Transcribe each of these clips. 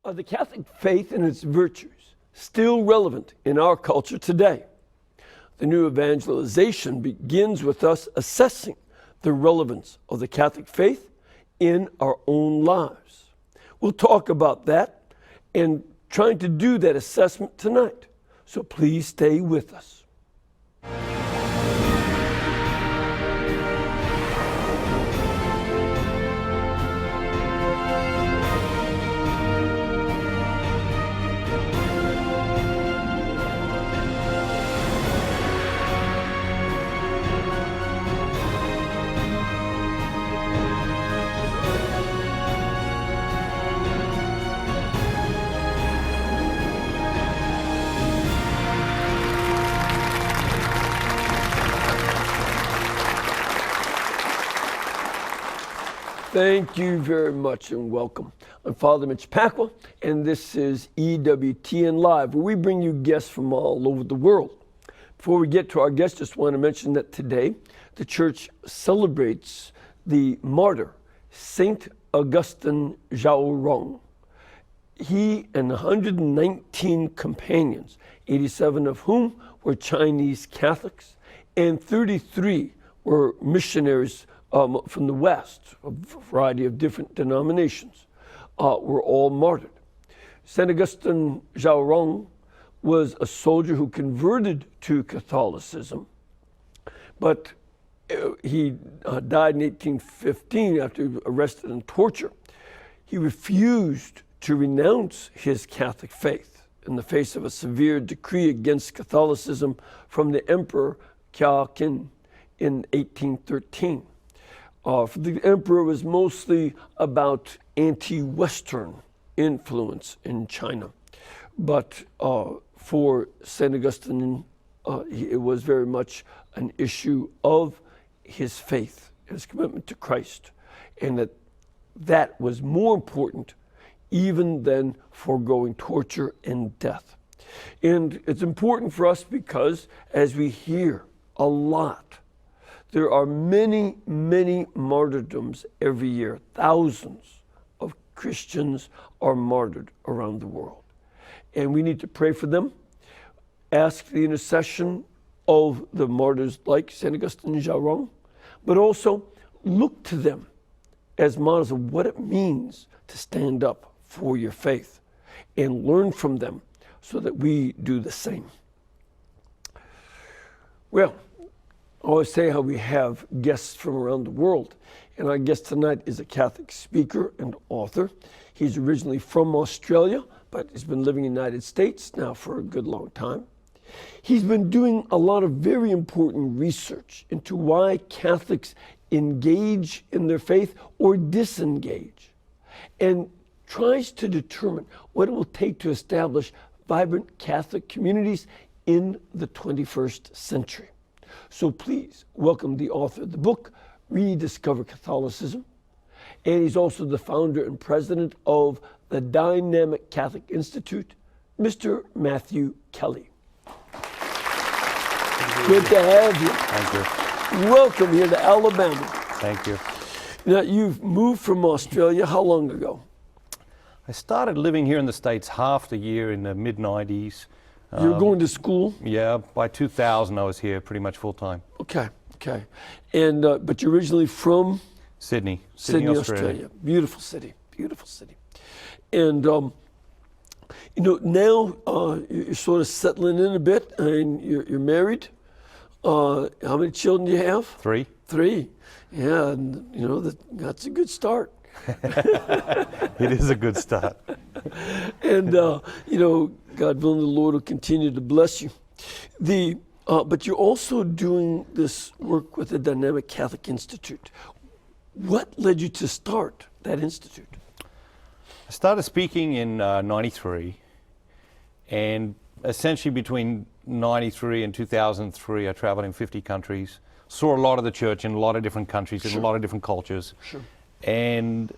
Are the Catholic faith and its virtues still relevant in our culture today? The new evangelization begins with us assessing the relevance of the Catholic faith in our own lives. We'll talk about that and trying to do that assessment tonight. So please stay with us. Thank you very much and welcome. I'm Father Mitch Pacwa, and this is EWTN Live, where we bring you guests from all over the world. Before we get to our guests, just want to mention that today the church celebrates the martyr, Saint Augustine Zhaorong. He and 119 companions, 87 of whom were Chinese Catholics, and 33 were missionaries from the West, a variety of different denominations, were all martyred. St. Augustine Zhaorong was a soldier who converted to Catholicism, but he died in 1815 after arrested and tortured. He refused to renounce his Catholic faith in the face of a severe decree against Catholicism from the Emperor Qin in 1813. The emperor was mostly about anti-Western influence in China. But for St. Augustine, it was very much an issue of his faith, his commitment to Christ, and that was more important even than foregoing torture and death. And it's important for us because as we hear a lot, there are many, many martyrdoms every year. Thousands of Christians are martyred around the world. And we need to pray for them, ask the intercession of the martyrs like St. Augustine Zhaorong, but also look to them as models of what it means to stand up for your faith and learn from them so that we do the same. Well, I always say how we have guests from around the world, and our guest tonight is a Catholic speaker and author. He's originally from Australia, but he's been living in the United States now for a good long time. He's been doing a lot of very important research into why Catholics engage in their faith or disengage, and tries to determine what it will take to establish vibrant Catholic communities in the 21st century. So please welcome the author of the book, Rediscover Catholicism. And he's also the founder and president of the Dynamic Catholic Institute, Mr. Matthew Kelly. Good to have you. Thank you. Welcome here to Alabama. Thank you. Now, you've moved from Australia how long ago? I started living here in the States half the year in the mid-90s. You were going to school? Yeah, by 2000 I was here pretty much full-time. Okay. And but you're originally from? Sydney, Australia. Beautiful city. And now you're sort of settling in a bit, and you're married. How many children do you have? Three. Yeah, and that's a good start. It is a good start. And God willing, the Lord will continue to bless you. But you're also doing this work with the Dynamic Catholic Institute. What led you to start that institute? I started speaking in 93, and essentially between 93 and 2003 I traveled in 50 countries, saw a lot of the church in a lot of different countries, in a lot of different cultures, and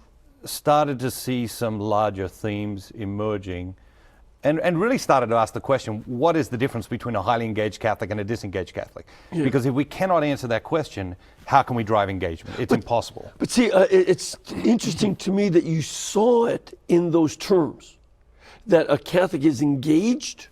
started to see some larger themes emerging. And really started to ask the question, what is the difference between a highly engaged Catholic and a disengaged Catholic? Yeah. Because if we cannot answer that question, how can we drive engagement? It's impossible. But see, it's interesting to me that you saw it in those terms. that a Catholic is engaged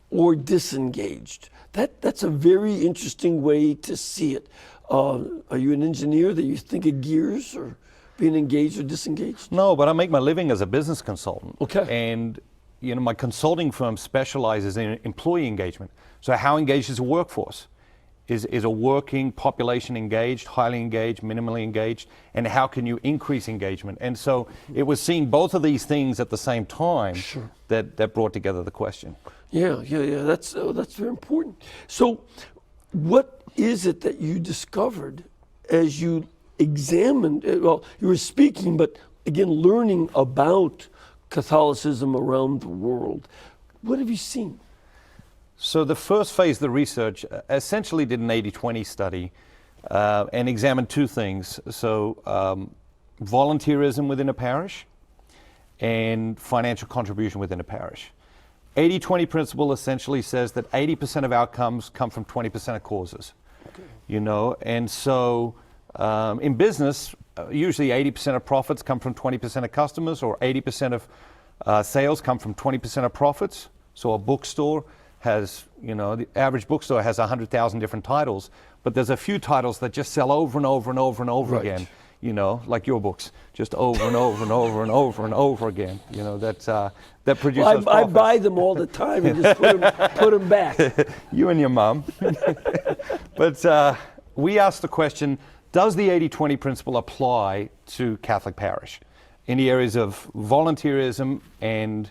or disengaged. That's a very interesting way to see it. Are you an engineer that you think of gears or being engaged or disengaged? No, but I make my living as a business consultant. Okay. And my consulting firm specializes in employee engagement. So how engaged is a workforce? Is a working population engaged, highly engaged, minimally engaged, and how can you increase engagement? And so it was seeing both of these things at the same time that brought together the question. Yeah. That's very important. So what is it that you discovered as you examined, well, you were speaking, but again, learning about Catholicism around the world. What have you seen? So the first phase of the research essentially did an 80-20 study and examined two things. So volunteerism within a parish and financial contribution within a parish. 80-20 principle essentially says that 80% of outcomes come from 20% of causes. Okay. And so in business, usually 80% of profits come from 20% of customers, or 80% of sales come from 20% of profits. So a bookstore has, the average bookstore has 100,000 different titles, but there's a few titles that just sell over and over and over and over again, like your books, just over and over and over and over and over again, that produces I buy them all the time and just put them back. You and your mom. But we asked the question, does the 80-20 principle apply to Catholic parish in the areas of volunteerism and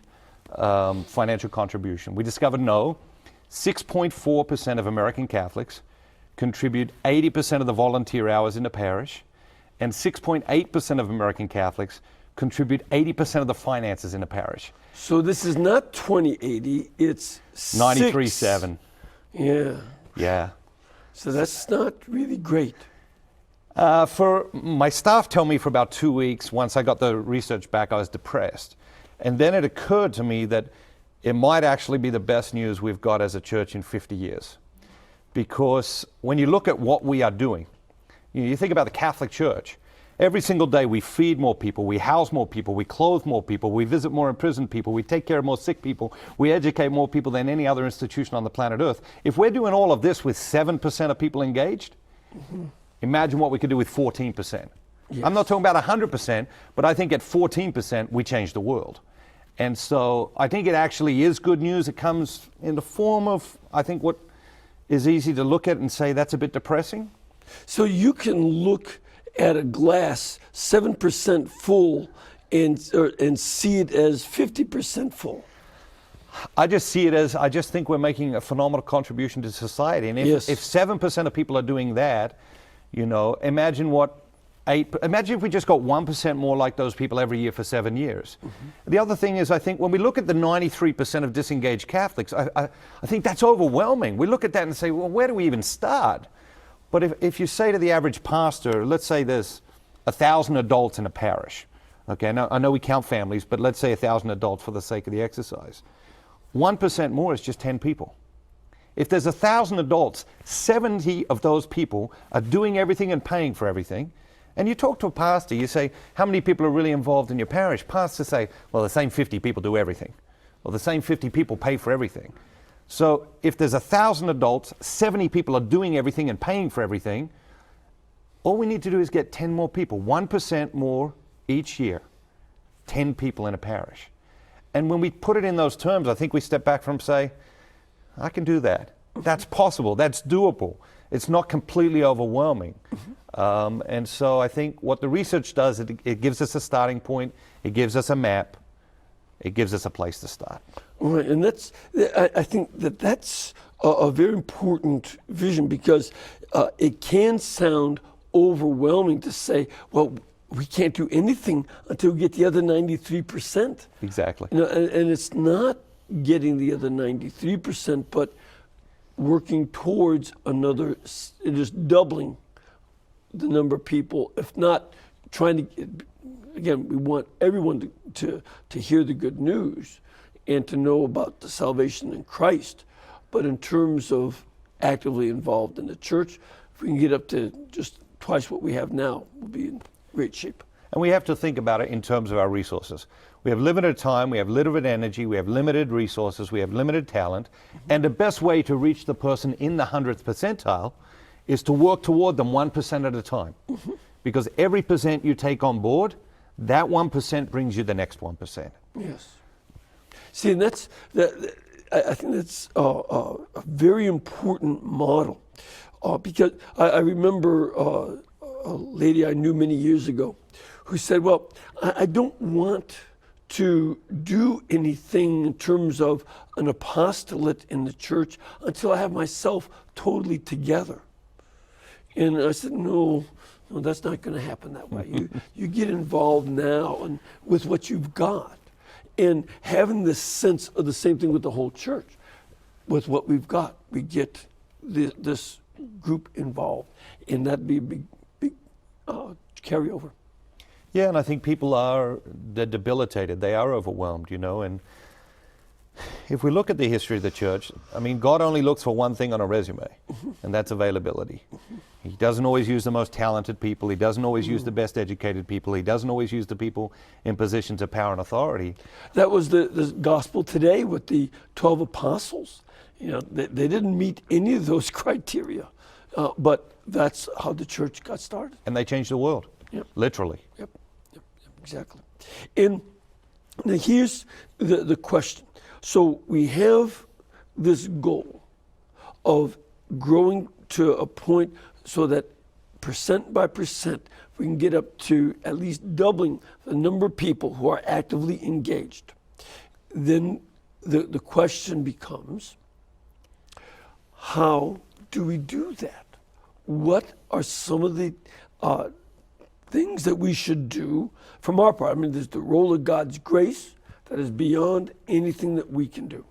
financial contribution? We discovered no. 6.4% of American Catholics contribute 80% of the volunteer hours in the parish, and 6.8% of American Catholics contribute 80% of the finances in the parish. So this is not 20/80, it's 93/7. Yeah. So that's not really great. For my staff told me for about 2 weeks, once I got the research back, I was depressed. And then it occurred to me that it might actually be the best news we've got as a church in 50 years. Because when you look at what we are doing, you think about the Catholic Church, every single day we feed more people, we house more people, we clothe more people, we visit more imprisoned people, we take care of more sick people, we educate more people than any other institution on the planet Earth. If we're doing all of this with 7% of people engaged, imagine what we could do with 14%. Yes. I'm not talking about 100%, but I think at 14% we change the world. And so I think it actually is good news. It comes in the form of, I think, what is easy to look at and say that's a bit depressing. So you can look at a glass 7% full and see it as 50% full. I just see it as, I just think we're making a phenomenal contribution to society. And if 7% of people are doing that, imagine imagine if we just got 1% more like those people every year for 7 years. The other thing is, I think when we look at the 93% of disengaged Catholics, I think that's overwhelming. We look at that and say, well, where do we even start? But if you say to the average pastor, let's say there's 1,000 adults in a parish. Okay, now I know we count families, but let's say 1,000 adults for the sake of the exercise. 1% more is just 10 people. If there's 1,000 adults, 70 of those people are doing everything and paying for everything. And you talk to a pastor, you say, how many people are really involved in your parish? Pastors say, well, the same 50 people do everything. Well, the same 50 people pay for everything. So if there's 1,000 adults, 70 people are doing everything and paying for everything, all we need to do is get 10 more people, 1% more each year, 10 people in a parish. And when we put it in those terms, I think we step back from say, I can do that. That's possible. That's doable. It's not completely overwhelming. And so I think what the research does, it gives us a starting point. It gives us a map. It gives us a place to start. Right, and I think that's a very important vision, because it can sound overwhelming to say, well, we can't do anything until we get the other 93%. Exactly. And it's not getting the other 93%, but working towards another, just doubling the number of people, if not trying to, again, we want everyone to hear the good news and to know about the salvation in Christ. But in terms of actively involved in the church, if we can get up to just twice what we have now, we'll be in great shape. And we have to think about it in terms of our resources. We have limited time, we have limited energy, we have limited resources, we have limited talent, and the best way to reach the person in the 100th percentile is to work toward them 1% at a time. Because every percent you take on board, that 1% brings you the next 1%. Yes. See, and I think that's a very important model, because I remember a lady I knew many years ago who said, well, I don't want to do anything in terms of an apostolate in the church until I have myself totally together. And I said, no, that's not going to happen that way. You get involved now and with what you've got, and having this sense of the same thing with the whole church. With what we've got, we get this group involved, and that'd be a big carryover. Yeah, and I think people they're debilitated. They are overwhelmed, and if we look at the history of the church, I mean, God only looks for one thing on a resume, and that's availability. He doesn't always use the most talented people. He doesn't always use the best educated people. He doesn't always use the people in positions of power and authority. That was the gospel today with the 12 apostles. They didn't meet any of those criteria, but that's how the church got started. And they changed the world, literally. Yep, exactly. And now here's the question. So we have this goal of growing to a point so that percent by percent we can get up to at least doubling the number of people who are actively engaged. Then the question becomes, how do we do that? What are some of the things that we should do from our part? I mean, there's the role of God's grace that is beyond anything that we can do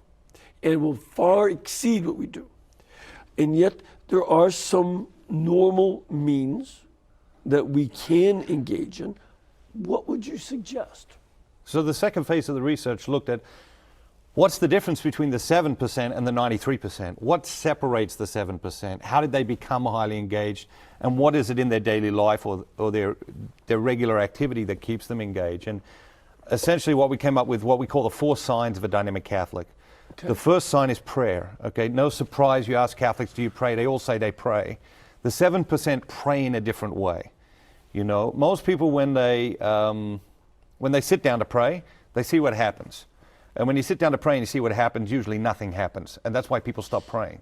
and will far exceed what we do. And yet there are some normal means that we can engage in. What would you suggest? So the second phase of the research looked at what's the difference between the 7% and the 93%? What separates the 7%? How did they become highly engaged? And what is it in their daily life or their regular activity that keeps them engaged? And essentially what we came up with, what we call the 4 signs of a dynamic Catholic. Okay. The first sign is prayer. Okay, no surprise you ask Catholics, do you pray? They all say they pray. The 7% pray in a different way. Most people when they sit down to pray, they see what happens. And when you sit down to pray and you see what happens, usually nothing happens. And that's why people stop praying.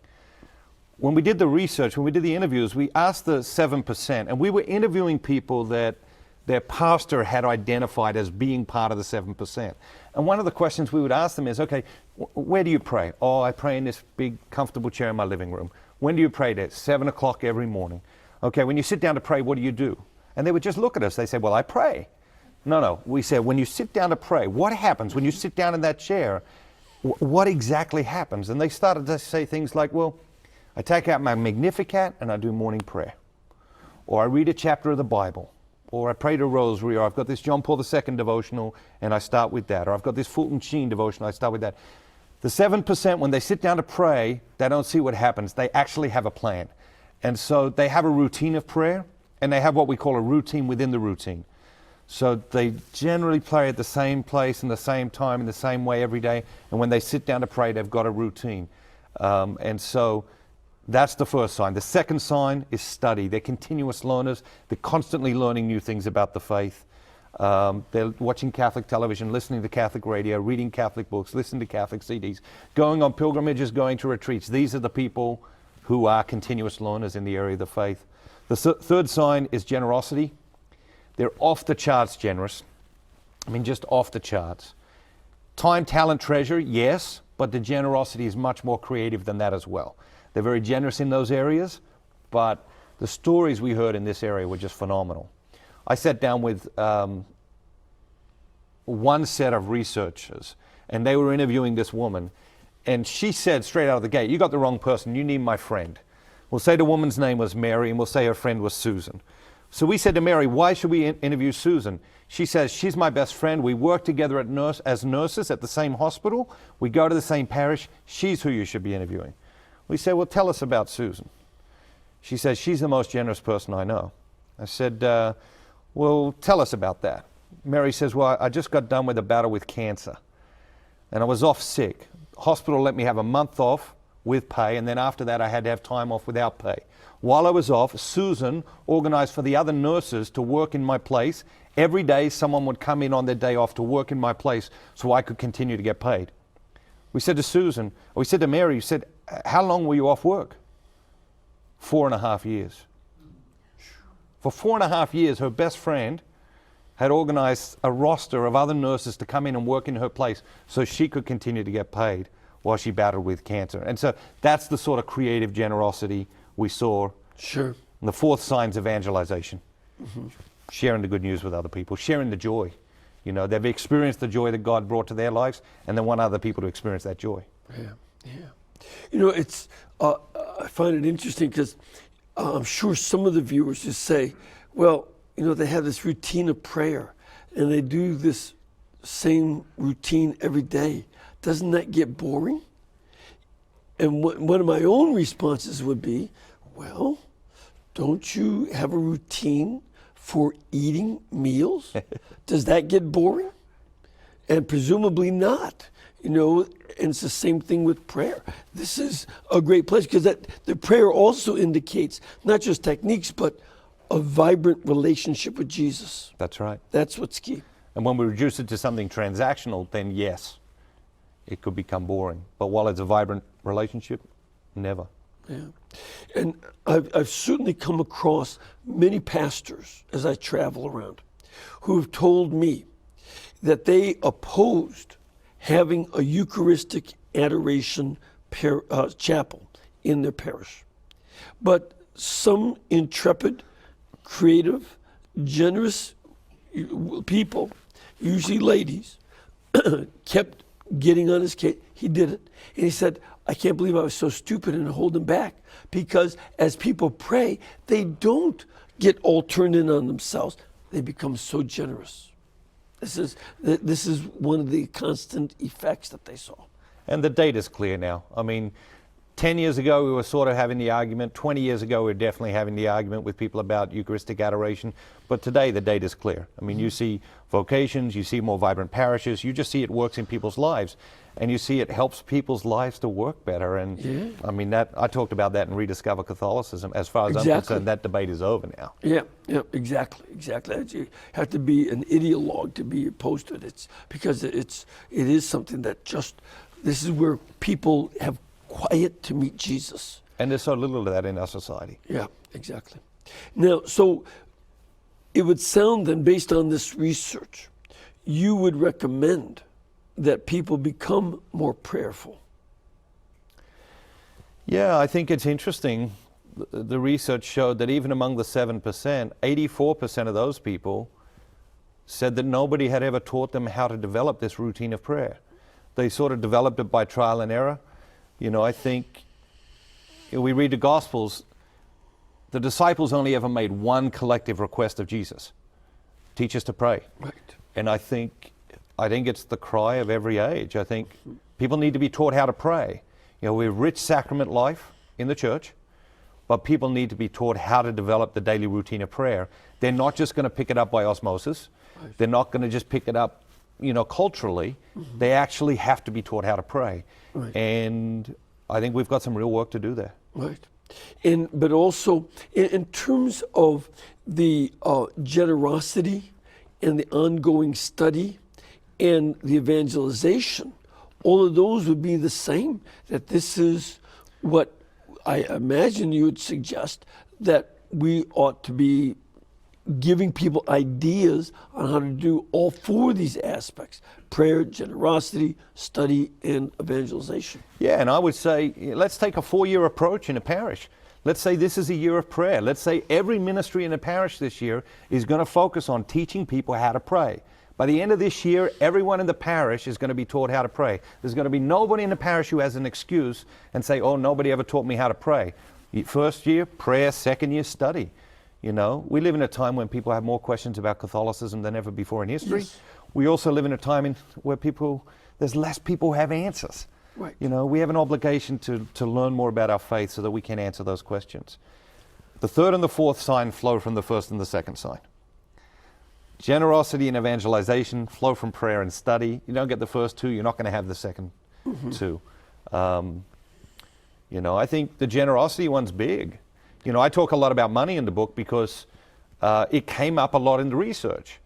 When we did the research, when we did the interviews, we asked the 7%, and we were interviewing people that their pastor had identified as being part of the 7%. And one of the questions we would ask them is, okay, where do you pray? Oh, I pray in this big, comfortable chair in my living room. When do you pray there? 7 o'clock every morning. Okay, when you sit down to pray, what do you do? And they would just look at us. They say, well, I pray. No. We said, when you sit down to pray, what happens? When you sit down in that chair, what exactly happens? And they started to say things like, well, I take out my Magnificat and I do morning prayer. Or I read a chapter of the Bible. Or I pray the rosary, or I've got this John Paul II devotional, and I start with that. Or I've got this Fulton Sheen devotional, I start with that. The 7%, when they sit down to pray, they don't see what happens. They actually have a plan. And so they have a routine of prayer, and they have what we call a routine within the routine. So they generally pray at the same place, in the same time, in the same way every day. And when they sit down to pray, they've got a routine. And so that's the first sign. The second sign is study. They're continuous learners. They're constantly learning new things about the faith. They're watching Catholic television, listening to Catholic radio, reading Catholic books, listening to Catholic CDs, going on pilgrimages, going to retreats. These are the people who are continuous learners in the area of the faith. The third sign is generosity. They're off the charts generous. I mean, just off the charts. Time, talent, treasure, yes, but the generosity is much more creative than that as well. They're very generous in those areas, but the stories we heard in this area were just phenomenal. I sat down with one set of researchers, and they were interviewing this woman, and she said straight out of the gate, you got the wrong person, you need my friend. We'll say the woman's name was Mary, and we'll say her friend was Susan. So we said to Mary, why should we interview Susan? She says, she's my best friend. We work together as nurses at the same hospital. We go to the same parish. She's who you should be interviewing. We said, well, tell us about Susan. She says, she's the most generous person I know. I said, Well, tell us about that. Mary says, well, I just got done with a battle with cancer, and I was off sick. Hospital let me have a month off with pay, and then after that I had to have time off without pay. While I was off, Susan organized for the other nurses to work in my place. Every day someone would come in on their day off to work in my place so I could continue to get paid. We said to Mary, how long were you off work? 4.5 years. For 4.5 years, her best friend had organized a roster of other nurses to come in and work in her place so she could continue to get paid while she battled with cancer. And so that's the sort of creative generosity we saw. Sure. And the fourth sign's evangelization. Sharing the good news with other people, sharing the joy. You know, they've experienced the joy that God brought to their lives, and they want other people to experience that joy. Yeah. You know, it's I find it interesting because I'm sure some of the viewers just say, well, you know, they have this routine of prayer and they do this same routine every day. Doesn't that get boring? And one of my own responses would be, well, don't you have a routine for eating meals? Does that get boring? And presumably not. You know, and it's the same thing with prayer. This is a great place because the prayer also indicates not just techniques, but a vibrant relationship with Jesus. That's right. That's what's key. And when we reduce it to something transactional, then yes, it could become boring. But while it's a vibrant relationship, never. Yeah. And I've certainly come across many pastors as I travel around who have told me that they opposed having a Eucharistic adoration chapel in their parish. But some intrepid, creative, generous people, usually ladies, kept getting on his case. He did it. And he said, I can't believe I was so stupid and holding back, because as people pray, they don't get all turned in on themselves. They become so generous. This is one of the constant effects that they saw. And the data's clear now. I mean, 10 years ago we were sort of having the argument. 20 years ago we were definitely having the argument with people about Eucharistic adoration. But today the data's clear. I mean, you see vocations, you see more vibrant parishes, you just see it works in people's lives. And you see it helps people's lives to work better. And I mean, I talked about that in Rediscover Catholicism. As far as I'm concerned, that debate is over now. Yeah, exactly. You have to be an ideologue to be opposed to it. It's because it is something that this is where people have quiet to meet Jesus. And there's so little of that in our society. Yeah, exactly. Now, so it would sound then, based on this research, you would recommend that people become more prayerful. Yeah, I think it's interesting. The research showed that even among the 7%, 84% of those people said that nobody had ever taught them how to develop this routine of prayer. They sort of developed it by trial and error. You know, I think we read the Gospels, the disciples only ever made one collective request of Jesus: teach us to pray. Right. And I think it's the cry of every age. I think people need to be taught how to pray. You know, we have rich sacrament life in the church, but people need to be taught how to develop the daily routine of prayer. They're not just going to pick it up by osmosis. Right. They're not going to just pick it up, you know, culturally. They actually have to be taught how to pray. Right. And I think we've got some real work to do there. Right. But also, in terms of the generosity and the ongoing study and the evangelization, all of those would be the same. That this is what I imagine you would suggest, that we ought to be giving people ideas on how to do all four of these aspects: prayer, generosity, study, and evangelization. Yeah, and I would say, let's take a 4-year approach in a parish. Let's say this is a year of prayer. Let's say every ministry in a parish this year is going to focus on teaching people how to pray. By the end of this year, everyone in the parish is going to be taught how to pray. There's going to be nobody in the parish who has an excuse and say, oh, nobody ever taught me how to pray. First year, prayer. Second year, study. You know, we live in a time when people have more questions about Catholicism than ever before in history. Yes. We also live in a time where there's less people who have answers. Right. You know, we have an obligation to learn more about our faith so that we can answer those questions. The third and the fourth sign flow from the first and the second sign. generosity and evangelization flow from prayer and study. You don't get the first two, you're not going to have the second two. You know, I think the generosity one's big. You know, I talk a lot about money in the book because it came up a lot in the research,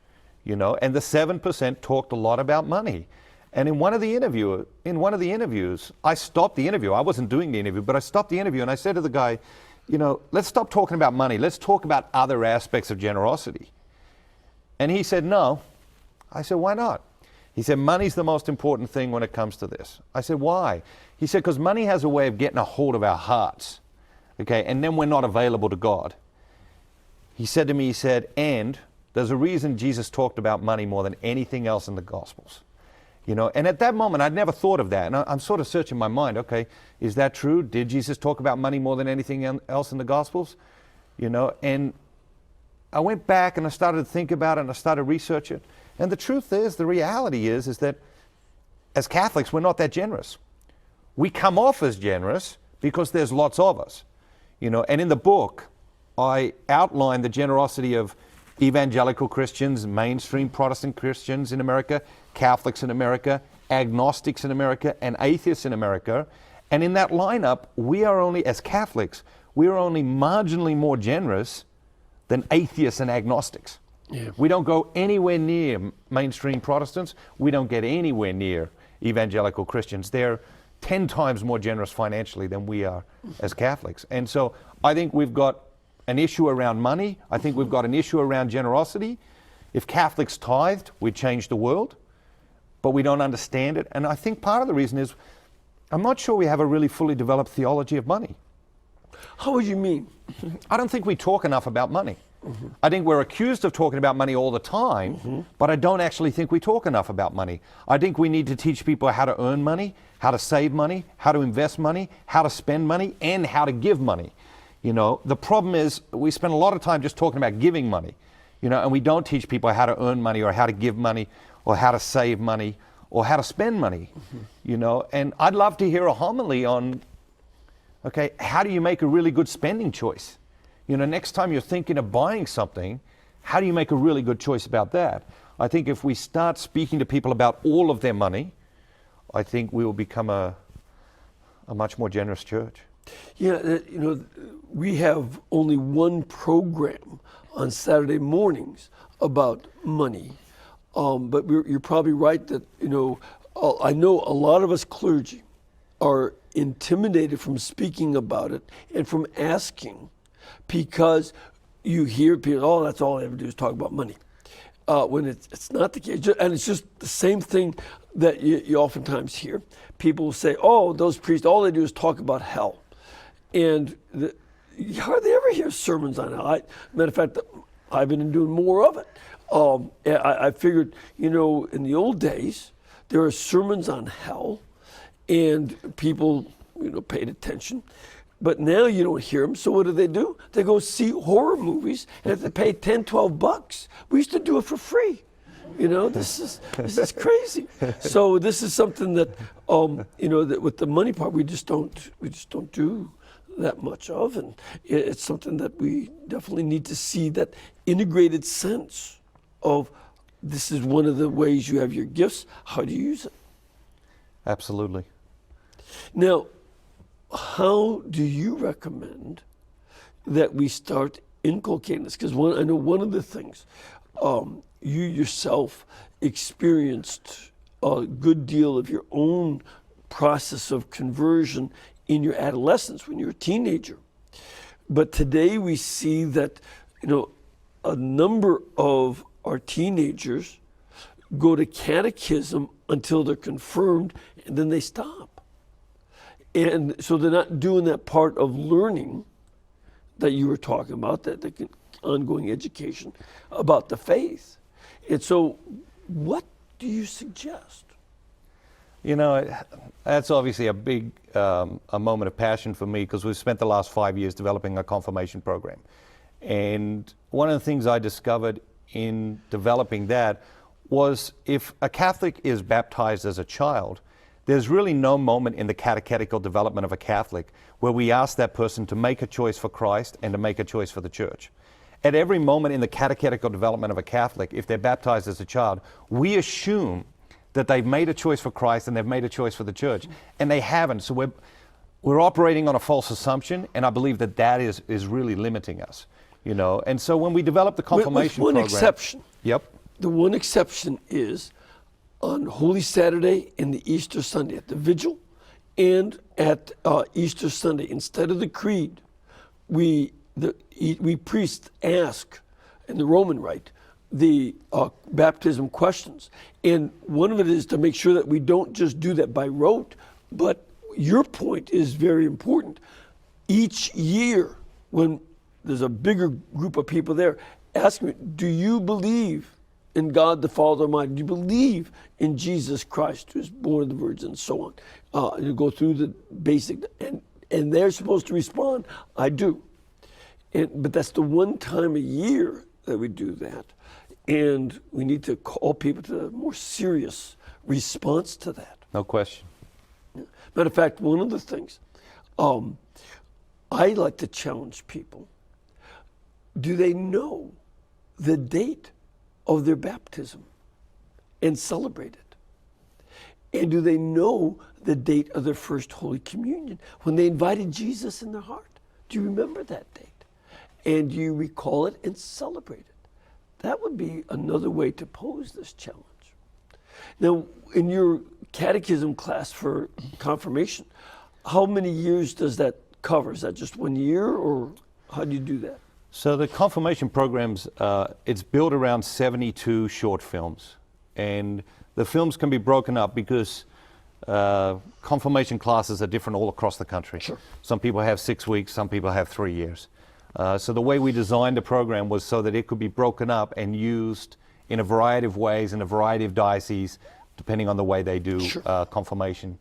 you know, and the 7% talked a lot about money. And in one of the interviews, I stopped the interview. I wasn't doing the interview, but I stopped the interview and I said to the guy, you know, let's stop talking about money. Let's talk about other aspects of generosity. And he said, no. I said, why not? He said, money's the most important thing when it comes to this. I said, why? He said, because money has a way of getting a hold of our hearts, okay, and then we're not available to God. He said to me, he said, and there's a reason Jesus talked about money more than anything else in the Gospels. You know, and at that moment, I'd never thought of that. And I'm sort of searching my mind, okay, is that true? Did Jesus talk about money more than anything else in the Gospels? You know, and I went back and I started to think about it and I started to research it. And the truth is, the reality is that as Catholics, we're not that generous. We come off as generous because there's lots of us. You know, and in the book, I outline the generosity of evangelical Christians, mainstream Protestant Christians in America, Catholics in America, agnostics in America, and atheists in America. And in that lineup, we are only, as Catholics, we are only marginally more generous than atheists and agnostics. Yeah. We don't go anywhere near mainstream Protestants. We don't get anywhere near evangelical Christians. They're 10 times more generous financially than we are as Catholics. And so I think we've got an issue around money. I think we've got an issue around generosity. If Catholics tithed, we'd change the world, but we don't understand it. And I think part of the reason is I'm not sure we have a really fully developed theology of money. How would you mean? I don't think we talk enough about money. I think we're accused of talking about money all the time, but I don't actually think we talk enough about money. I think we need to teach people how to earn money, how to save money, how to invest money, how to spend money, and how to give money. You know, the problem is we spend a lot of time just talking about giving money, you know, and we don't teach people how to earn money or how to give money or how to save money or how to spend money, you know. And I'd love to hear a homily on, okay, how do you make a really good spending choice? You know, next time you're thinking of buying something, how do you make a really good choice about that? I think if we start speaking to people about all of their money, I think we will become a much more generous church. Yeah, you know, we have only one program on Saturday mornings about money, but you're probably right that, you know, I know a lot of us clergy are intimidated from speaking about it and from asking, because you hear people, oh, that's all I ever do is talk about money. When it's not the case, and it's just the same thing that you oftentimes hear. People will say, oh, those priests, all they do is talk about hell. And you hardly ever hear sermons on hell. Matter of fact, I've been doing more of it. I figured, you know, in the old days, there are sermons on hell, and people, you know, paid attention. But now you don't hear them, so what do? They go see horror movies and have to pay $10-12. We used to do it for free. You know, this is crazy. So this is something that, you know, that with the money part, we just don't do that much of, and it's something that we definitely need to see, that integrated sense of this is one of the ways you have your gifts. How do you use it? Absolutely. Now, how do you recommend that we start inculcating this? Because I know one of the things you yourself experienced a good deal of your own process of conversion in your adolescence when you were a teenager. But today we see that, you know, a number of our teenagers go to catechism until they're confirmed, and then they stop. And so they're not doing that part of learning that you were talking about, that ongoing education about the faith. And so what do you suggest? You know, that's obviously a big a moment of passion for me, because we've spent the last 5 years developing a confirmation program. And one of the things I discovered in developing that was, if a Catholic is baptized as a child, there's really no moment in the catechetical development of a Catholic where we ask that person to make a choice for Christ and to make a choice for the church. at every moment in the catechetical development of a Catholic, if they're baptized as a child, we assume that they've made a choice for Christ and they've made a choice for the church, and they haven't. So we're operating on a false assumption, and I believe that is really limiting us, you know. And so when we develop the confirmation with one program, exception. Yep. The one exception is on Holy Saturday and the Easter Sunday at the Vigil, and at Easter Sunday, instead of the creed, we priests ask in the Roman Rite the baptism questions, and one of it is to make sure that we don't just do that by rote, but your point is very important. Each year, when there's a bigger group of people there, ask me, do you believe in God the Father Almighty? Do you believe in Jesus Christ, who is born of the Virgin, and so on? And you go through the basic, and they're supposed to respond, I do. But that's the one time a year that we do that. And we need to call people to a more serious response to that. No question. Matter of fact, one of the things I like to challenge people, do they know the date of their baptism and celebrate it? And do they know the date of their first Holy Communion when they invited Jesus in their heart? Do you remember that date? And do you recall it and celebrate it? That would be another way to pose this challenge. Now, in your catechism class for confirmation, how many years does that cover? Is that just 1 year, or how do you do that? So the confirmation programs, it's built around 72 short films. And the films can be broken up because confirmation classes are different all across the country. Sure. Some people have 6 weeks, some people have 3 years. So the way we designed the program was so that it could be broken up and used in a variety of ways in a variety of dioceses, depending on the way they do confirmation.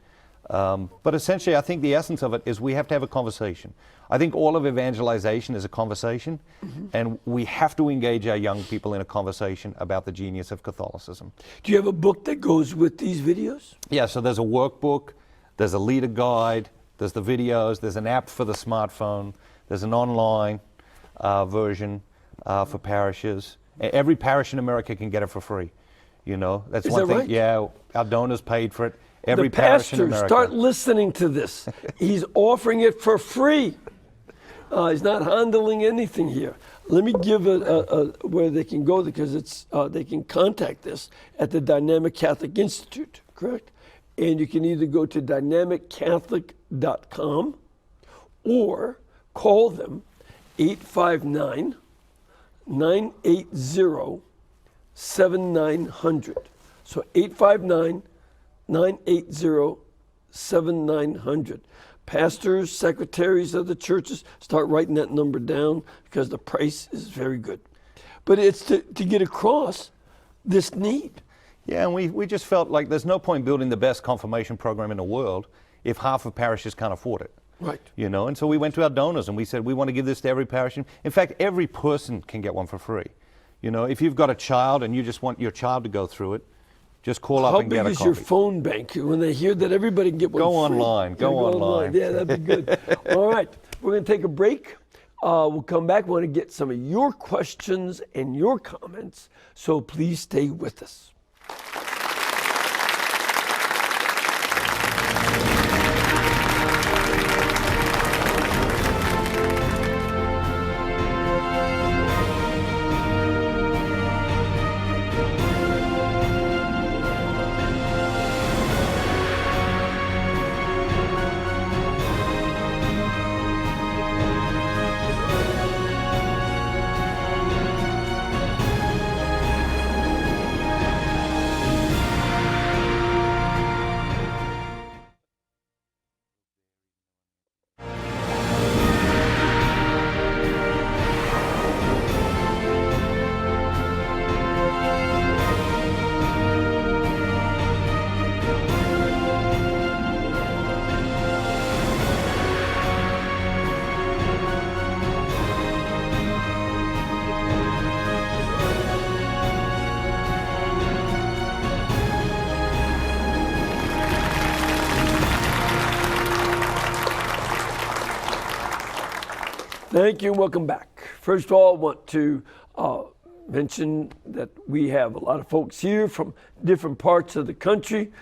But essentially, I think the essence of it is we have to have a conversation. I think all of evangelization is a conversation, and we have to engage our young people in a conversation about the genius of Catholicism. Do you have a book that goes with these videos? Yeah, so there's a workbook, there's a leader guide, there's the videos, there's an app for the smartphone, there's an online version for parishes. Every parish in America can get it for free. You know, that's Is one that thing. right? Yeah, our donors paid for it. Every The parish in pastor, America. start listening to this. He's offering it for free. He's not handling anything here. Let me give where they can go, because it's they can contact this at the Dynamic Catholic Institute, correct? And you can either go to dynamiccatholic.com or call them 859-980-7900. So 859-980-7900. Pastors, secretaries of the churches, start writing that number down, because the price is very good. But it's to get across this need. Yeah, and we just felt like there's no point building the best confirmation program in the world if half of parishes can't afford it. Right. You know, and so we went to our donors and we said, we want to give this to every parish. In fact, every person can get one for free. You know, if you've got a child and you just want your child to go through it, just call up and get a copy. How big is your phone bank when they hear that everybody can get one Go free? online. Go online. Yeah, that'd be good. All right, we're going to take a break. We'll come back. We want to get some of your questions and your comments, so please stay with us. Thank you and welcome back. First of all, I want to mention that we have a lot of folks here from different parts of the country.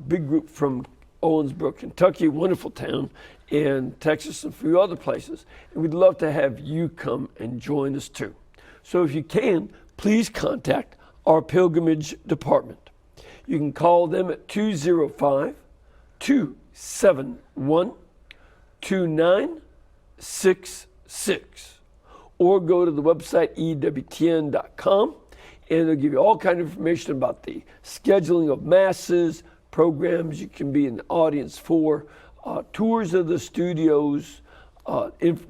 Big group from Owensboro, Kentucky, wonderful town, and Texas and a few other places. And we'd love to have you come and join us too. So if you can, please contact our pilgrimage department. You can call them at 205-271-2966 or go to the website EWTN.com and they'll give you all kinds of information about the scheduling of masses, programs you can be in the audience for, tours of the studios,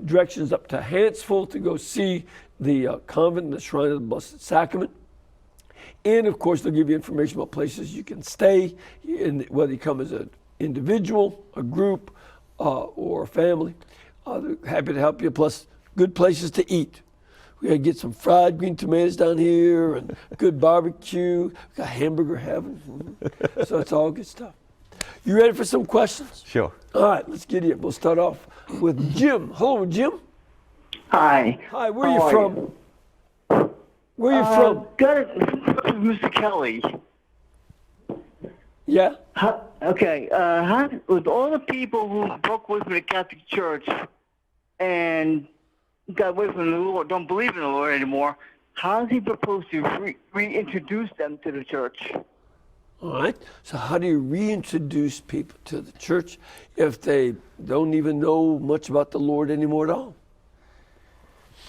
directions up to Hansville to go see the convent, the Shrine of the Blessed Sacrament. And of course, they'll give you information about places you can stay, whether you come as an individual, a group, or a family. They're happy to help you, plus good places to eat. We got to get some fried green tomatoes down here and good barbecue. We got hamburger heaven. So it's all good stuff. You ready for some questions? Sure. All right, let's get it. We'll start off with Jim. Hello, Jim. Hi. Hi, where are you from? Where are you from? Good, Mr. Kelly. Yeah? With all the people who broke away from the Catholic Church and got away from the Lord, don't believe in the Lord anymore, how does he propose to reintroduce them to the church? All right. So how do you reintroduce people to the church if they don't even know much about the Lord anymore at all?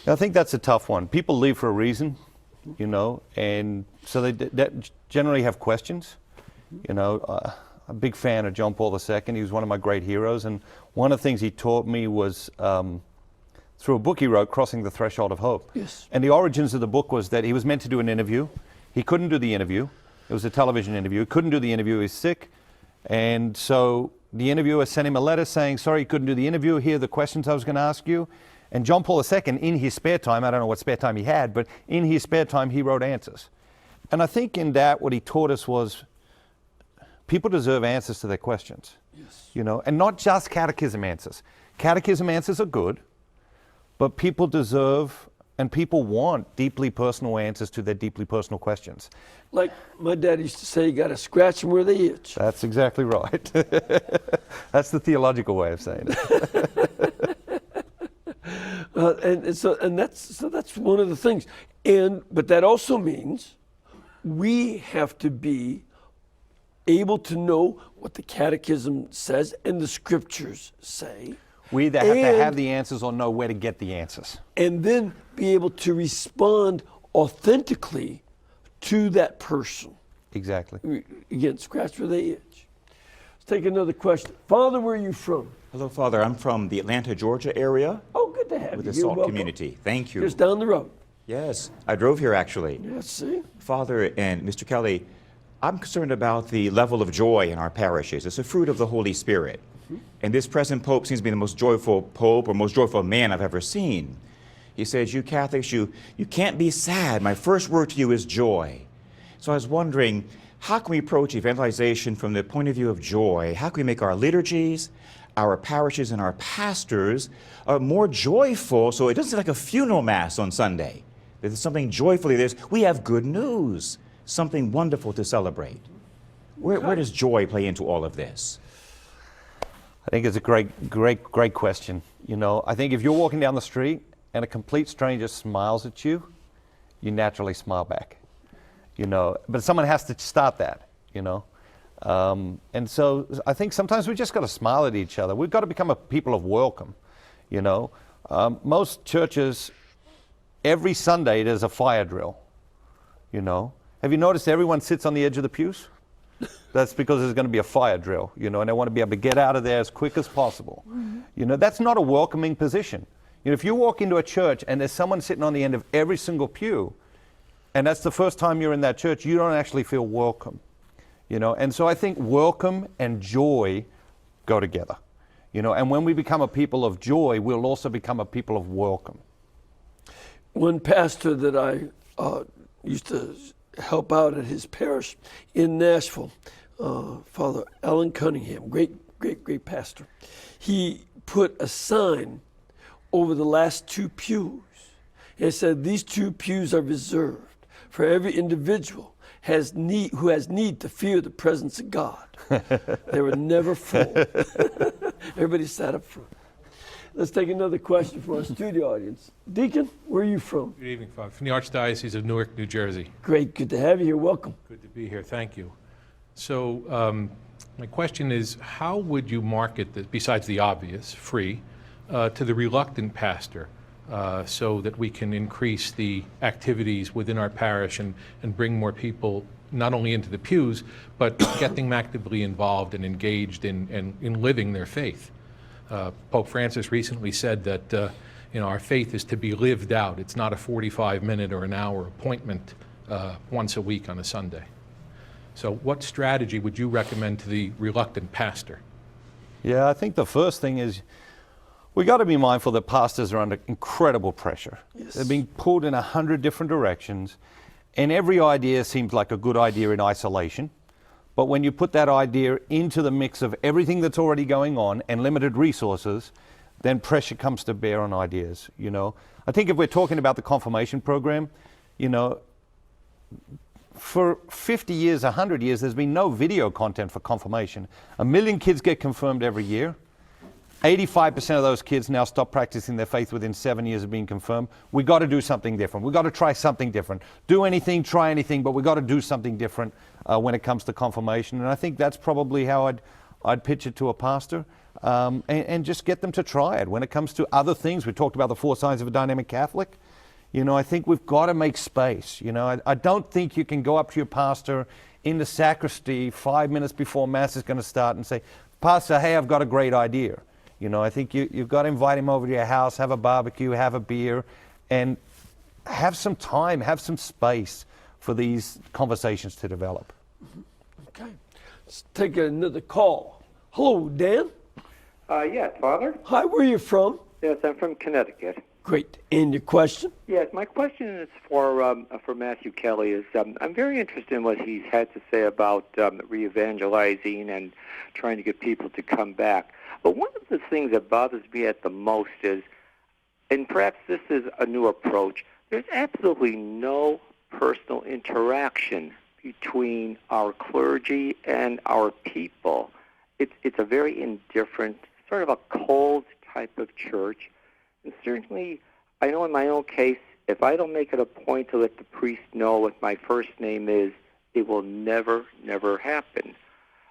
I think that's a tough one. People leave for a reason, and so they generally have questions. A big fan of John Paul II. He was one of my great heroes, and one of the things he taught me was through a book he wrote, Crossing the Threshold of Hope. Yes. And the origins of the book was that he was meant to do an interview. He couldn't do the interview. It was a television interview. He couldn't do the interview. He was sick. And so the interviewer sent him a letter saying, sorry, he couldn't do the interview. Here are the questions I was going to ask you. And John Paul II, in his spare time, I don't know what spare time he had, but in his spare time, he wrote answers. And I think in that, what he taught us was people deserve answers to their questions. Yes. And not just catechism answers. Catechism answers are good, but people deserve and people want deeply personal answers to their deeply personal questions. Like my dad used to say, you got to scratch them where they itch. That's exactly right. That's the theological way of saying it. That's one of the things. But that also means we have to be able to know what the catechism says and the scriptures say. We either have to have the answers or know where to get the answers. And then be able to respond authentically to that person. Exactly. Again, scratch where they itch. Let's take another question. Father, where are you from? Hello, Father. I'm from the Atlanta, Georgia area. Oh, good to have you. With the You're SALT welcome. community. Thank you. Just down the road. Yes, I drove here actually. Yes, see? Father and Mr. Kelly, I'm concerned about the level of joy in our parishes. It's a fruit of the Holy Spirit. And this present Pope seems to be the most joyful Pope or most joyful man I've ever seen. He says, you Catholics, you can't be sad. My first word to you is joy. So I was wondering, how can we approach evangelization from the point of view of joy? How can we make our liturgies, our parishes, and our pastors more joyful so it doesn't seem like a funeral mass on Sunday? There's something joyfully, we have good news, something wonderful to celebrate. Where does joy play into all of this? I think it's a great question. I think if you're walking down the street and a complete stranger smiles at you, you naturally smile back. But someone has to start that, and so I think sometimes we just got to smile at each other. We've got to become a people of welcome. Most churches, every Sunday there's a fire drill. Have you noticed everyone sits on the edge of the pews? That's because there's going to be a fire drill, and they want to be able to get out of there as quick as possible. Mm-hmm. That's not a welcoming position. If you walk into a church and there's someone sitting on the end of every single pew, and that's the first time you're in that church, you don't actually feel welcome. And so I think welcome and joy go together. And when we become a people of joy, we'll also become a people of welcome. One pastor that I used to help out at his parish in Nashville, Father Alan Cunningham, great pastor. He put a sign over the last 2 pews. It said these 2 pews are reserved for every individual who has need to fear the presence of God. They were never full. Everybody sat up front. Let's take another question from our studio audience. Deacon, where are you from? Good evening, Father. From the Archdiocese of Newark, New Jersey. Great, good to have you here. Welcome. Good to be here. Thank you. So my question is, how would you market this, besides the obvious, free, to the reluctant pastor so that we can increase the activities within our parish and bring more people not only into the pews, but get them actively involved and engaged in living their faith? Pope Francis recently said that our faith is to be lived out. It's not a 45-minute or an hour appointment once a week on a Sunday. So what strategy would you recommend to the reluctant pastor? Yeah, I think the first thing is we got to be mindful that pastors are under incredible pressure. Yes. They're being pulled in 100 different directions, and every idea seems like a good idea in isolation. But when you put that idea into the mix of everything that's already going on and limited resources, then pressure comes to bear on ideas, I think if we're talking about the confirmation program, for 50 years, 100 years, there's been no video content for confirmation. 1 million kids get confirmed every year. 85% of those kids now stop practicing their faith within 7 years of being confirmed. We got to do something different. We got to try something different. Do anything, try anything, but we got to do something different when it comes to confirmation. And I think that's probably how I'd pitch it to a pastor, and just get them to try it. When it comes to other things, we talked about the 4 signs of a dynamic Catholic. I think we've got to make space. I don't think you can go up to your pastor in the sacristy 5 minutes before Mass is going to start and say, Pastor, hey, I've got a great idea. I think you've got to invite him over to your house, have a barbecue, have a beer, and have some time, have some space for these conversations to develop. Okay. Let's take another call. Hello, Dan. Yes, Father. Hi, where are you from? Yes, I'm from Connecticut. Great. And your question? Yes, my question is for Matthew Kelly. Is I'm very interested in what he's had to say about re-evangelizing and trying to get people to come back. But one of the things that bothers me at the most is, and perhaps this is a new approach, there's absolutely no personal interaction between our clergy and our people. It's a very indifferent, sort of a cold type of church. And certainly, I know in my own case, if I don't make it a point to let the priest know what my first name is, it will never, never happen.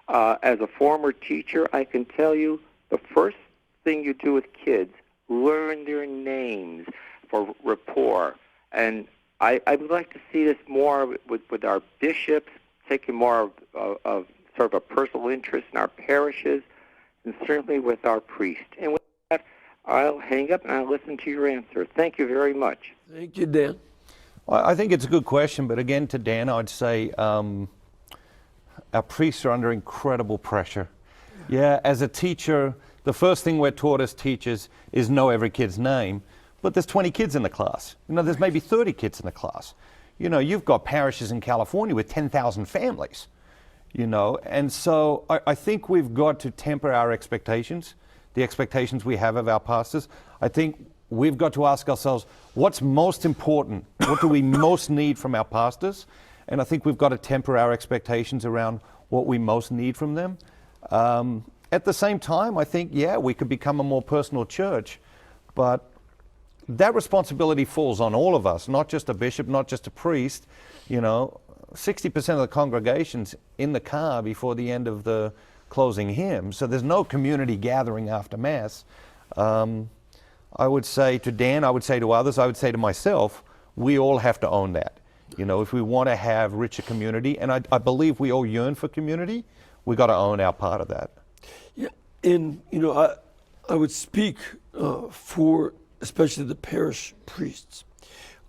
As a former teacher, I can tell you, the first thing you do with kids, learn their names for rapport. And I would like to see this more with our bishops, taking more of sort of a personal interest in our parishes, and certainly with our priests. And with that, I'll hang up and I'll listen to your answer. Thank you very much. Thank you, Dan. Well, I think it's a good question, but again, to Dan, I'd say our priests are under incredible pressure. Yeah, as a teacher, the first thing we're taught as teachers is know every kid's name, but there's 20 kids in the class. There's maybe 30 kids in the class. You've got parishes in California with 10,000 families, and so I think we've got to temper our expectations, the expectations we have of our pastors. I think we've got to ask ourselves, what's most important? What do we most need from our pastors? And I think we've got to temper our expectations around what we most need from them. At the same time, I think, we could become a more personal church, but that responsibility falls on all of us, not just a bishop, not just a priest. 60% of the congregation's in the car before the end of the closing hymn, so there's no community gathering after Mass. I would say to Dan, I would say to others, I would say to myself, we all have to own that. If we want to have richer community, and I believe we all yearn for community, we got to own our part of that. Yeah, and I would speak for especially the parish priests.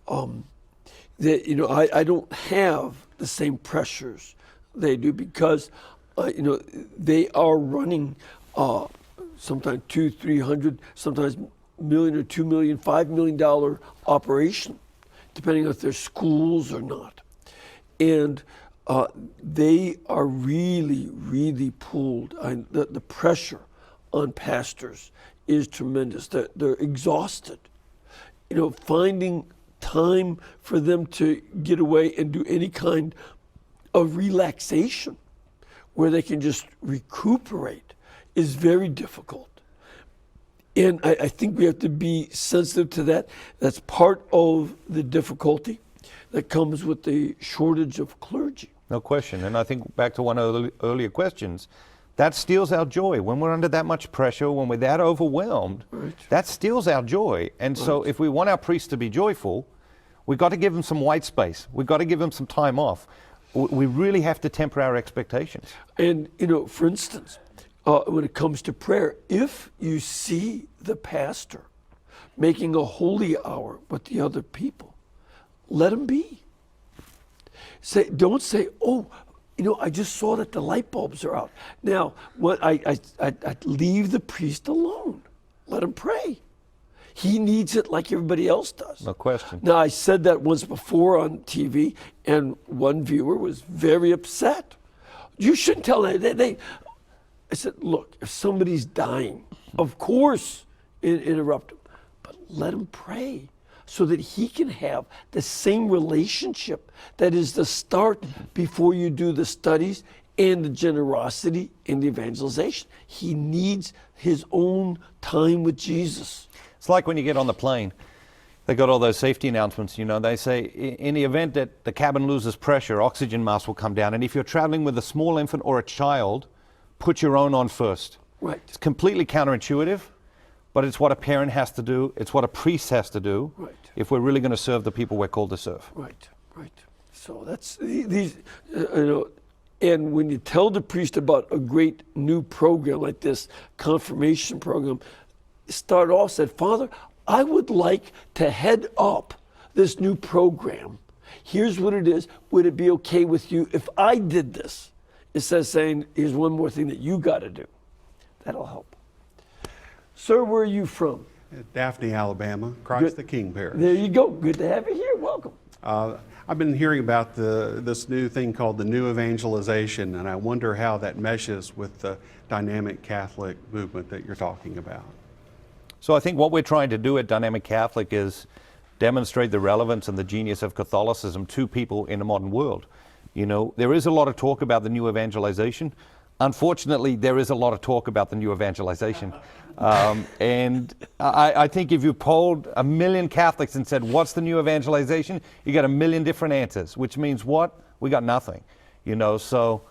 That I don't have the same pressures they do because they are running sometimes $200-300, sometimes $1 million or $2 million, $5 million operation, depending on if they're schools or not, and they are really, really pulled. The pressure on pastors is tremendous. They're exhausted. You know, finding time for them to get away and do any kind of relaxation where they can just recuperate is very difficult. And I think we have to be sensitive to that. That's part of the difficulty that comes with the shortage of clergy. No question. And I think back to one of the earlier questions, that steals our joy. When we're under that much pressure, when we're that overwhelmed, Right. that steals our joy. And so if we want our priests to be joyful, we've got to give them some white space. We've got to give them some time off. We really have to temper our expectations. And, you know, for instance, when it comes to prayer, if you see the pastor making a holy hour with the other people, let him be. Don't say, oh, you know, I just saw that the light bulbs are out. Now, I leave the priest alone. Let him pray. He needs it like everybody else does. No question. Now, I said that once before on TV, and one viewer was very upset. You shouldn't tell them. I said, look, if somebody's dying, of course, interrupt him, but let him pray so that he can have the same relationship that is the start before you do the studies and the generosity and the evangelization. He needs his own time with Jesus. It's like when you get on the plane, they got all those safety announcements, you know, they say in the event that the cabin loses pressure, oxygen mask will come down. And if you're traveling with a small infant or a child, put your own on first. Right. It's completely counterintuitive, but it's what a parent has to do. It's what a priest has to do. Right. If we're really going to serve the people we're called to serve. Right, right. So that's these, you know, and when you tell the priest about a great new program like this confirmation program, start off said, Father, I would like to head up this new program. Here's what it is. Would it be okay with you if I did this? Instead of saying, here's one more thing that you got to do. That'll help. Sir, where are you from? Daphne, Alabama, Christ the King Parish. There you go. Good to have you here. Welcome. I've been hearing about this new thing called the New Evangelization, and I wonder how that meshes with the dynamic Catholic movement that you're talking about. So I think what we're trying to do at Dynamic Catholic is demonstrate the relevance and the genius of Catholicism to people in the modern world. You know, there is a lot of talk about the new evangelization. Unfortunately, there is a lot of talk about the new evangelization. And I think if you polled 1 million Catholics and said, what's the new evangelization? You got 1 million different answers, which means what? We got nothing. You know, so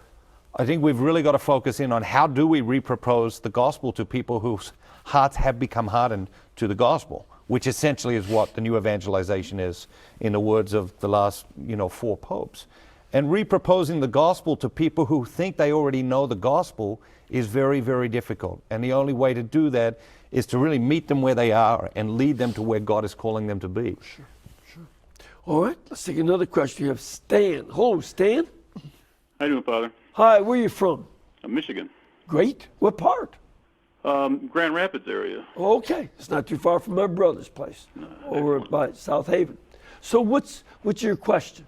I think we've really got to focus in on how do we repropose the gospel to people whose hearts have become hardened to the gospel, which essentially is what the new evangelization is, in the words of the last, 4 popes. And reproposing the gospel to people who think they already know the gospel is very, very difficult. And the only way to do that is to really meet them where they are and lead them to where God is calling them to be. Sure. All right, let's take another question. You have Stan. Hello, Stan. How you doing, Father? Hi, where are you from? Michigan. Great. What part? Grand Rapids area. Okay, it's not too far from my brother's place, over by South Haven. So what's your question?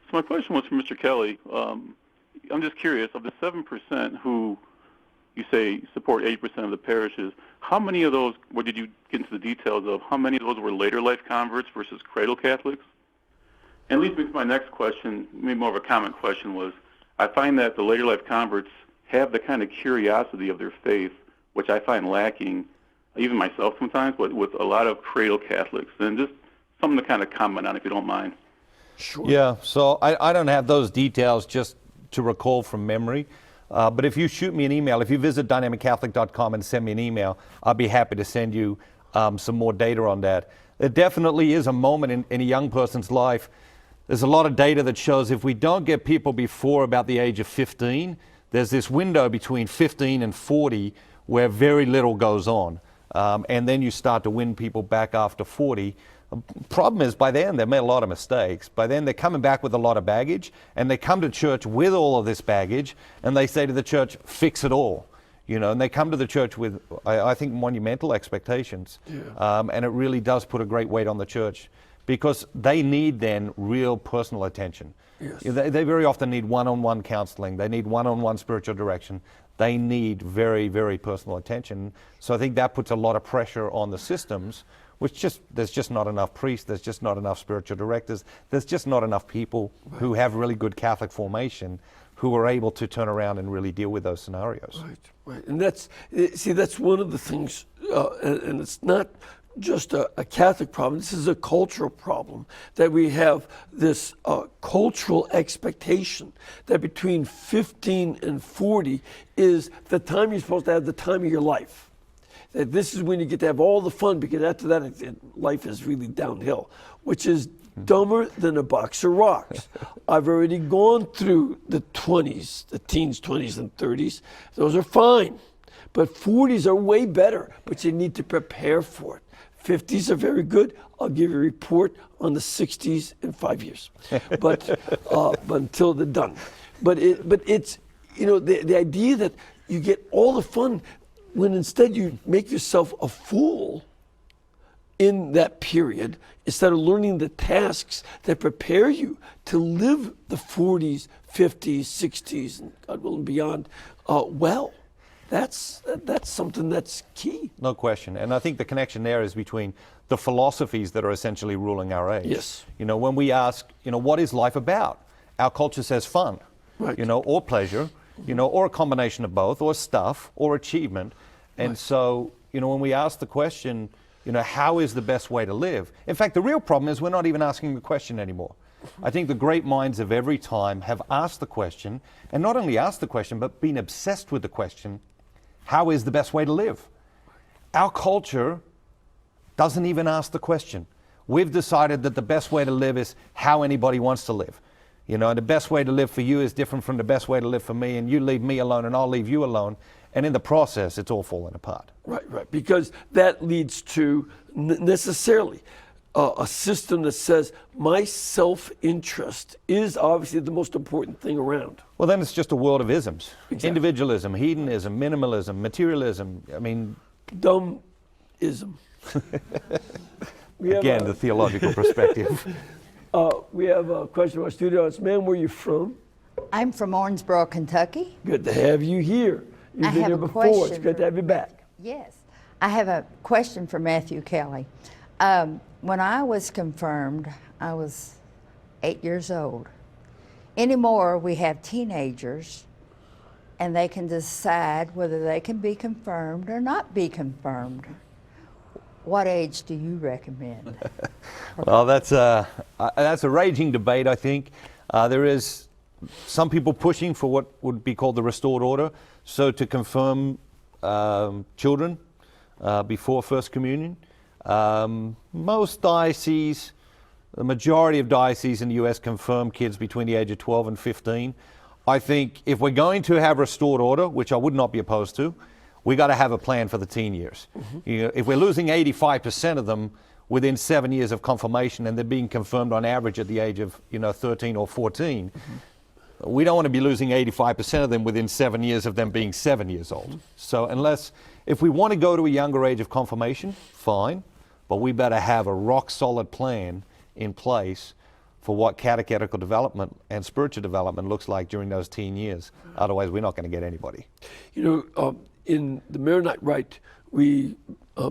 So my question was for Mr. Kelly. I'm just curious, of the 7% who you say support 80% of the parishes, how many of those, or did you get into the details of, how many of those were later life converts versus cradle Catholics? And leads me to my next question, maybe more of a comment question, was I find that the later life converts have the kind of curiosity of their faith, which I find lacking, even myself sometimes, but with a lot of cradle Catholics. And just something to kind of comment on, if you don't mind. Sure. Yeah, so I don't have those details just to recall from memory. But if you shoot me an email, if you visit dynamiccatholic.com and send me an email, I'll be happy to send you some more data on that. There definitely is a moment in a young person's life. There's a lot of data that shows if we don't get people before about the age of 15, there's this window between 15 and 40 where very little goes on. And then you start to win people back after 40. Problem is, by then they've made a lot of mistakes. By then they're coming back with a lot of baggage, and they come to church with all of this baggage, and they say to the church, fix it all. And they come to the church with, I think, monumental expectations. Yeah. And it really does put a great weight on the church, because they need then real personal attention. Yes. They very often need one-on-one counseling. They need one-on-one spiritual direction. they need very, very personal attention. So I think that puts a lot of pressure on the systems, there's just not enough priests, there's just not enough spiritual directors, there's just not enough people who have really good Catholic formation who are able to turn around and really deal with those scenarios. Right. And that's one of the things, and it's not just a Catholic problem. This is a cultural problem, that we have this cultural expectation that between 15 and 40 is the time you're supposed to have the time of your life. That this is when you get to have all the fun, because after that, life is really downhill, which is dumber than a box of rocks. I've already gone through the 20s, the teens, 20s, and 30s. Those are fine. But 40s are way better, but you need to prepare for it. 50s are very good. I'll give you a report on the 60s in 5 years, but until they're done. But it's, the idea that you get all the fun when instead you make yourself a fool in that period, instead of learning the tasks that prepare you to live the 40s, 50s, 60s, and God willing beyond well. That's something that's key. No question. And I think the connection there is between the philosophies that are essentially ruling our age. Yes. When we ask, what is life about? Our culture says fun, right. Or pleasure, or a combination of both, or stuff, or achievement. And right. so, when we ask the question, how is the best way to live? In fact, the real problem is we're not even asking the question anymore. I think the great minds of every time have asked the question, and not only asked the question, but been obsessed with the question, how is the best way to live? Our culture doesn't even ask the question. We've decided that the best way to live is how anybody wants to live. And the best way to live for you is different from the best way to live for me, and you leave me alone and I'll leave you alone. And in the process, it's all falling apart. Right. Because that leads to necessarily a system that says my self-interest is obviously the most important thing around. Well, then it's just a world of isms. Exactly. Individualism, hedonism, minimalism, materialism. I mean... Dumb-ism. Again, the theological perspective. We have a question from our studio audience. Ma'am, where are you from? I'm from Owensboro, Kentucky. Good to have you here. You've been here before. It's good to have you back. Yes. I have a question for Matthew Kelly. When I was confirmed, I was 8 years old. Anymore, we have teenagers, and they can decide whether they can be confirmed or not be confirmed. What age do you recommend? Well, that's a raging debate, I think. There is some people pushing for what would be called the restored order, so to confirm children before First Communion. Most dioceses, the majority of dioceses in the U.S. confirm kids between the age of 12 and 15. I think if we're going to have restored order, which I would not be opposed to, we got to have a plan for the teen years. Mm-hmm. If we're losing 85% of them within 7 years of confirmation, and they're being confirmed on average at the age of 13 or 14, mm-hmm. we don't want to be losing 85% of them within 7 years of them being 7 years old. Mm-hmm. So if we want to go to a younger age of confirmation, fine, but we better have a rock solid plan in place for what catechetical development and spiritual development looks like during those teen years. Otherwise, we're not going to get anybody. In the Maronite Rite, we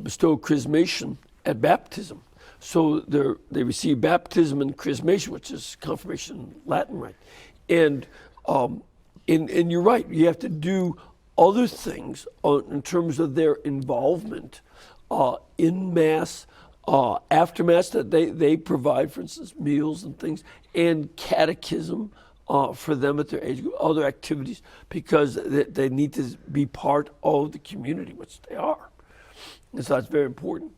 bestow chrismation at baptism. So they receive baptism and chrismation, which is confirmation in Latin rite. And you're right, you have to do other things in terms of their involvement in Mass, after Mass, that they provide, for instance, meals and things, and catechism for them at their age group, other activities, because they need to be part of the community, which they are. And so that's very important.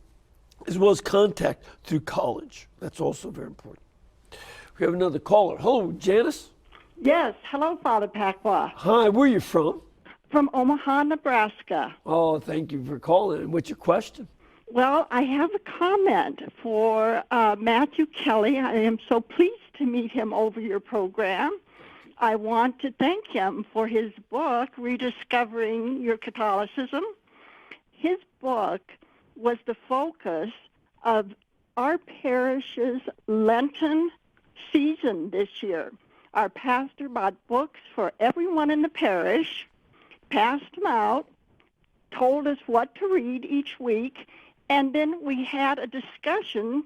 As well as contact through college. That's also very important. We have another caller. Hello, Janice. Yes. Hello, Father Pacwa. Hi, where are you from? From Omaha, Nebraska. Oh, thank you for calling. What's your question? Well, I have a comment for Matthew Kelly. I am so pleased to meet him over your program. I want to thank him for his book, Rediscovering Your Catholicism. His book was the focus of our parish's Lenten season this year. Our pastor bought books for everyone in the parish, passed them out, told us what to read each week, and then we had a discussion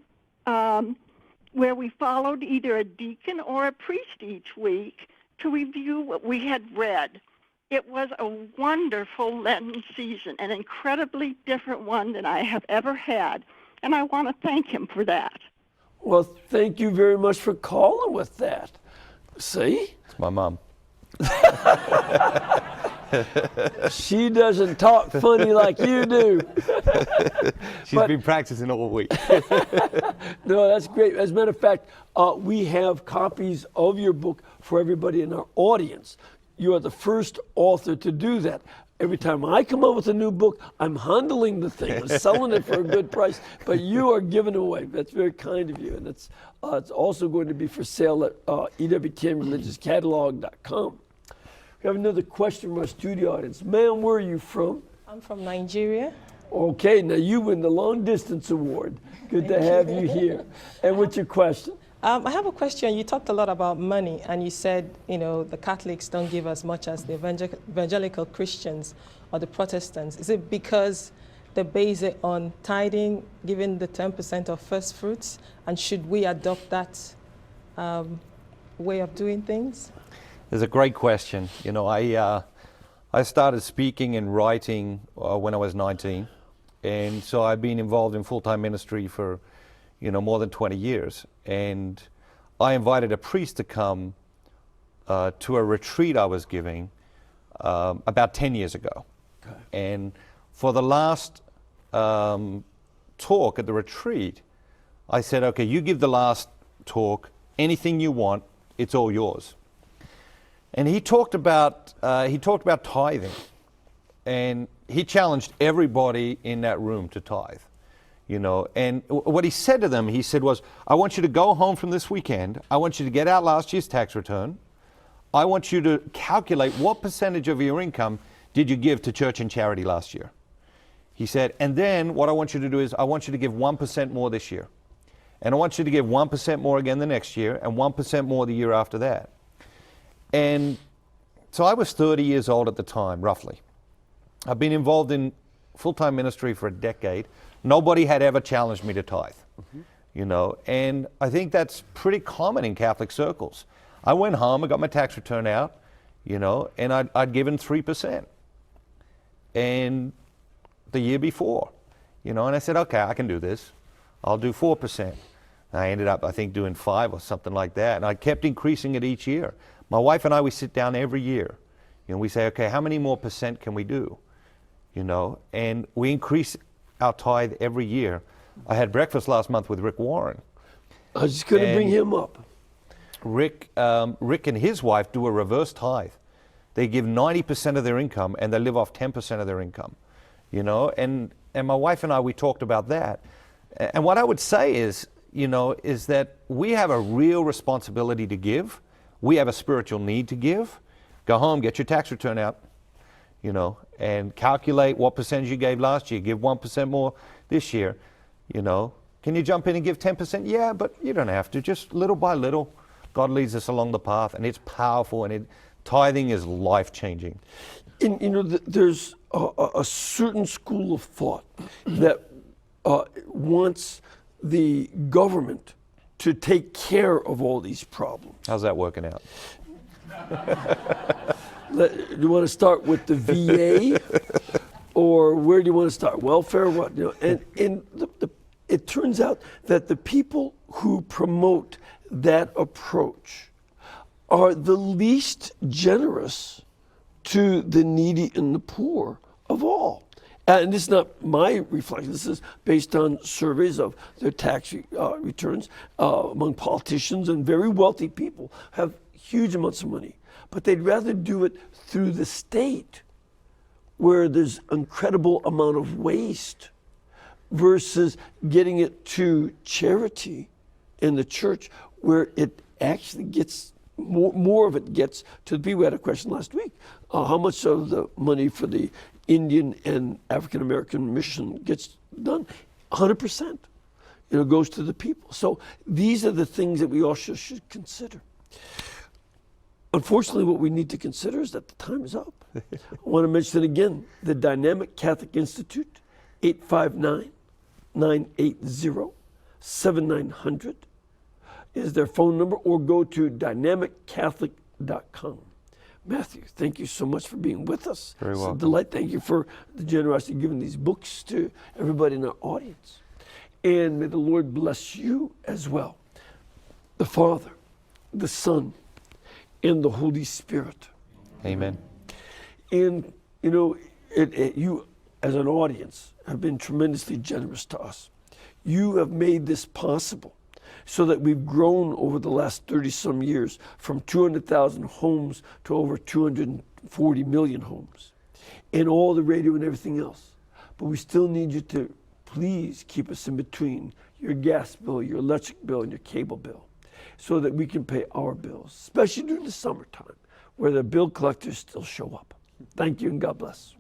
where we followed either a deacon or a priest each week to review what we had read. It was a wonderful Lenten season, an incredibly different one than I have ever had, and I want to thank him for that. Well, thank you very much for calling with that. See? It's my mom. She doesn't talk funny like you do. She's been practicing all week. No, that's great. As a matter of fact, we have copies of your book for everybody in our audience. You are the first author to do that. Every time I come up with a new book, I'm handling the thing. I'm selling it for a good price, but you are giving it away. That's very kind of you. And it's also going to be for sale at EWTNreligiouscatalog.com. We have another question from our studio audience. Ma'am, where are you from? I'm from Nigeria. Okay, now you win the long distance award. Good to have you here. And what's your question? I have a question. You talked a lot about money, and you said, the Catholics don't give as much as the evangelical Christians or the Protestants. Is it because they base it on tithing, giving the 10% of first fruits, and should we adopt that way of doing things? It's a great question. I started speaking and writing when I was 19, and so I've been involved in full-time ministry for more than 20 years. And I invited a priest to come to a retreat I was giving about 10 years ago. Okay. And for the last talk at the retreat, I said, okay, you give the last talk, anything you want, it's all yours. And he talked about tithing, and he challenged everybody in that room to tithe. And what he said to them, he said was, I want you to go home from this weekend. I want you to get out last year's tax return. I want you to calculate what percentage of your income did you give to church and charity last year. He said, and then what I want you to do is I want you to give 1% more this year. And I want you to give 1% more again the next year and 1% more the year after that. And so I was 30 years old at the time, roughly. I've been involved in full-time ministry for a decade. Nobody had ever challenged me to tithe, and I think that's pretty common in Catholic circles. I went home, I got my tax return out, and I'd given 3%. And the year before, and I said, okay, I can do this. I'll do 4%. And I ended up, I think, doing 5 or something like that. And I kept increasing it each year. My wife and I, we sit down every year. We say, okay, how many more percent can we do? And we increase our tithe every year. I had breakfast last month with Rick Warren. I was just going to bring him up. Rick and his wife do a reverse tithe. They give 90% of their income and they live off 10% of their income. And my wife and I, we talked about that. And what I would say is that we have a real responsibility to give. We have a spiritual need to give. Go home, get your tax return out. And calculate what percentage you gave last year. Give 1% more this year. Can you jump in and give 10%? Yeah, but you don't have to. Just little by little, God leads us along the path, and it's powerful, and tithing is life-changing. There's a certain school of thought that wants the government to take care of all these problems. How's that working out? Do you want to start with the VA, or where do you want to start? Welfare, what? And it turns out that the people who promote that approach are the least generous to the needy and the poor of all. And this is not my reflection. This is based on surveys of their tax returns among politicians, and very wealthy people have huge amounts of money. But they'd rather do it through the state, where there's incredible amount of waste, versus getting it to charity in the church, where it actually gets more of it gets to the people. We had a question last week. How much of the money for the Indian and African American mission gets done? 100%. Goes to the people. So these are the things that we also should consider. Unfortunately, what we need to consider is that the time is up. I want to mention again, the Dynamic Catholic Institute, 859-980-7900 is their phone number, or go to dynamiccatholic.com. Matthew, thank you so much for being with us. Very It's welcome. a delight. Thank you for the generosity of giving these books to everybody in our audience. And may the Lord bless you as well. The Father, the Son, and the Holy Spirit. Amen. And, you know, you as an audience have been tremendously generous to us. You have made this possible so that we've grown over the last 30-some years from 200,000 homes to over 240 million homes, and all the radio and everything else. But we still need you to please keep us in between your gas bill, your electric bill, and your cable bill, so that we can pay our bills, especially during the summertime, where the bill collectors still show up. Thank you, and God bless.